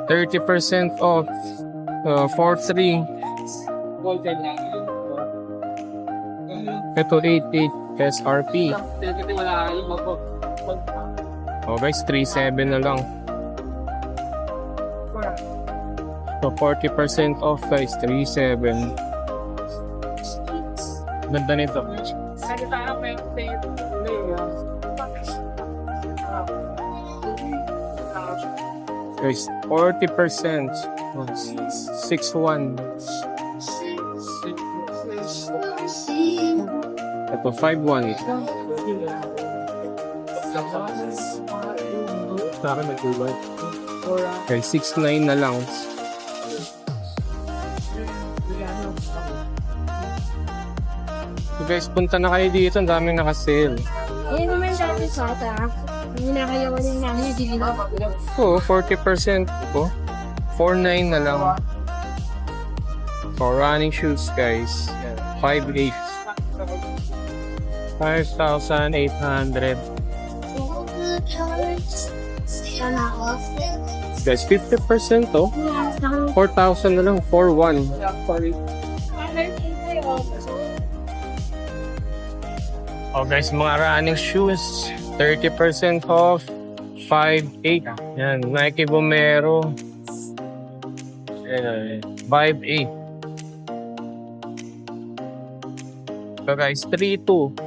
30% off. 4.3. Ito 88 SRP. Oh guys, 3.7 na lang. So 40% off guys, 3.7. Ganda nito. Guys, 40%. 6.1. Ito, 5.1. Sa akin may kulay. Okay, 6.9 na lang. So guys, punta na kayo dito. Ang daming naka-sale. Ayun naman dati sa ata. Hindi na kayo walang namin. Hindi na. Oo, 40% po. 4.9 na lang. For running shoes, guys. 5.8. 5,800. Sana off. Guys, 50% to. 4,000 na lang. 4.1. Oh guys, mga running shoes. 30% off. 5.8. Yan, Nike Vomero. 5.8. So guys, 3.2.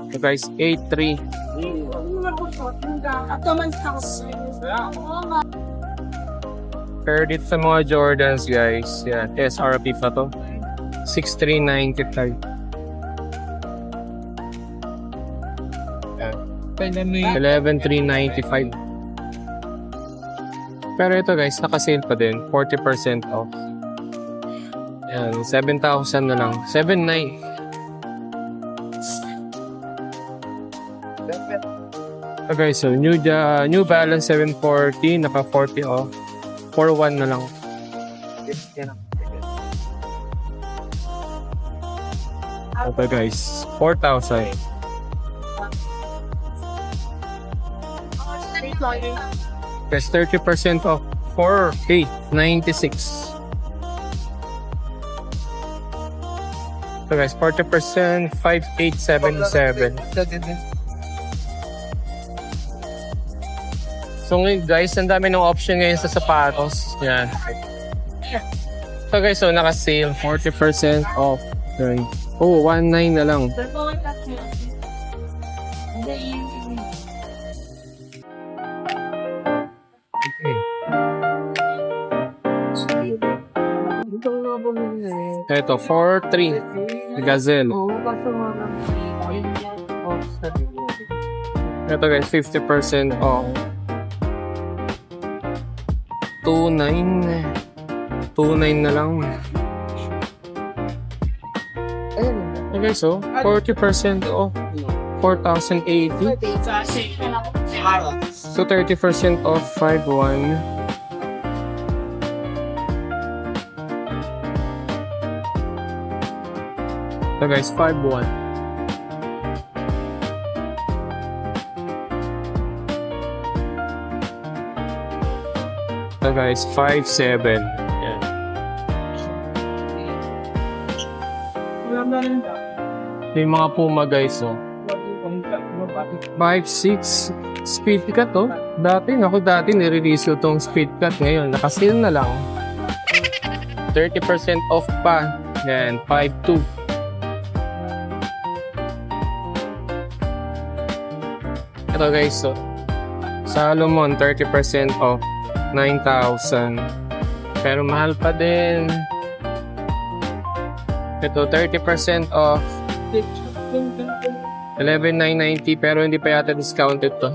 So guys, 8.3. Credit sa mga Jordans guys. Yan, SRP pa to. 6,395. 11,395. Pero ito guys, naka-sale pa din. 40% off. Yan, 7,000 na lang. 7,900. Okay, so New Balance 740, naka 40 off. 4,1 na lang. Okay guys, 4,000. There's 30% off. 4,896. So guys, 40%, 5,877. So ngayon guys, ang dami ng option ngayon sa sapatos. Yan. So guys, so naka-sale 40% off. Okay. Oh, 1,900 na lang. Okay. Ito, 4,300. Gazelle. Ito guys, 50% off. 2,900. 2,900 na lang. Okay, so 40% off. 4,080. So 30% off. 5,100. So guys, 5,100. So guys, 5,700. Yan. Yung mga Puma guys, oh. 5,600. Speed cut, oh. Dati nire-release ko tong speed cut. Ngayon, naka-sale na lang. 30% off pa. Yan, 5,200. Ito guys, so Salomon 30% off, 9,000. Pero mahal pa din. Ito 30% off, 11,990, pero hindi pa yata discounted to.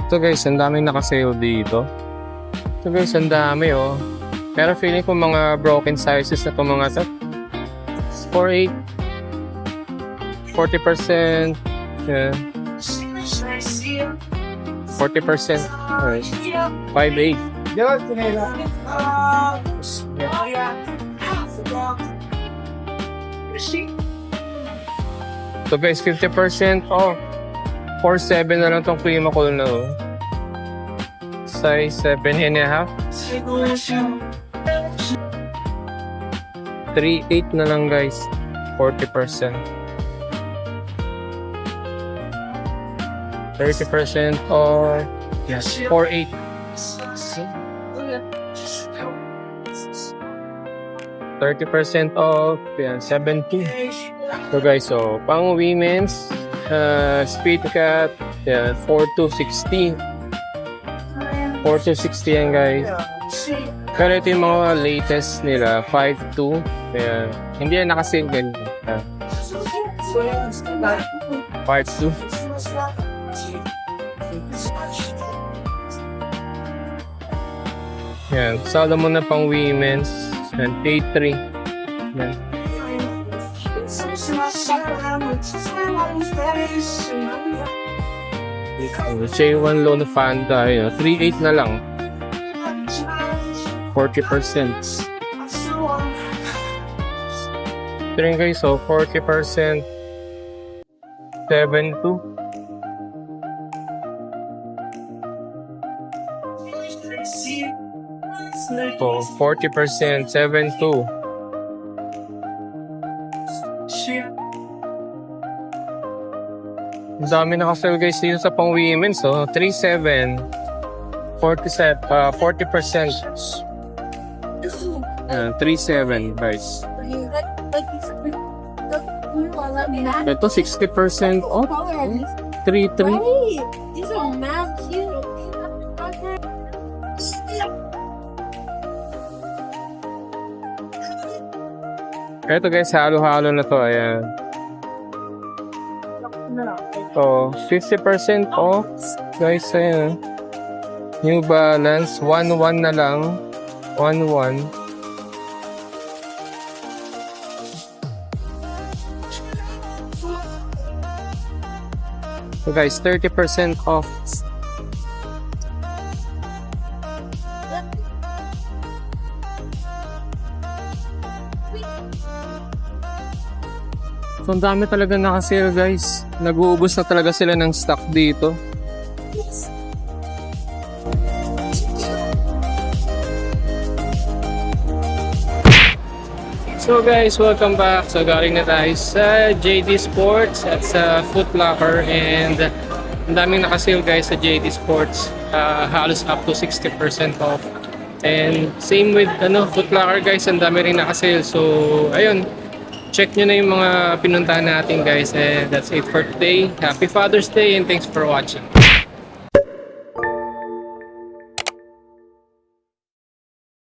Ito guys, ang daming naka-sale dito. Ito guys, ang dami oh. Pero feeling ko mga broken sizes na itong mga 4,800. 40%. Yeah. 40%. Alright. 5.8. So guys, 50% off. 4.7 na lang tong Climacool na oh. Size 7.5. 3.8 na lang guys. 40%. 30% off. Yes. 4.8. 30% off. Yan, 7.2. So guys, so pang women's Speed Cat, yan, 4.260. 4.260 yan guys. Pero ito yung mga latest nila, 5.2. Yan. Hindi yan nakasingle. 5.2. Yan, Salomon na pang women's. Yan, T3. Yan. J1 Lone Panda, 3.8 na lang. 40%. Ito rin guys, so 40%. 7.2. So 40%, 7.2. Ang dami nakasell guys dito sa pang women, so 3.7. 40%. 3.7 guys. Ito 60% off. 3.3. These are mad cute. Ito guys, halo-halo na to. Ayan. So, 50% off. Guys, ayan. New Balance. 1.1 na lang. 1.1. So guys, 30% off. So, ang dami talaga nakasale guys. Nag-uubos na talaga sila ng stock dito. So guys, welcome back. So galing na tayo sa JD Sports at sa Foot Locker, and ang daming nakasale guys sa JD Sports. Halos up to 60% off. And same with Foot Locker guys, ang dami rin nakasale. So ayun, check nyo na yung mga pinuntahan natin guys, and that's it for today. Happy Father's Day and thanks for watching.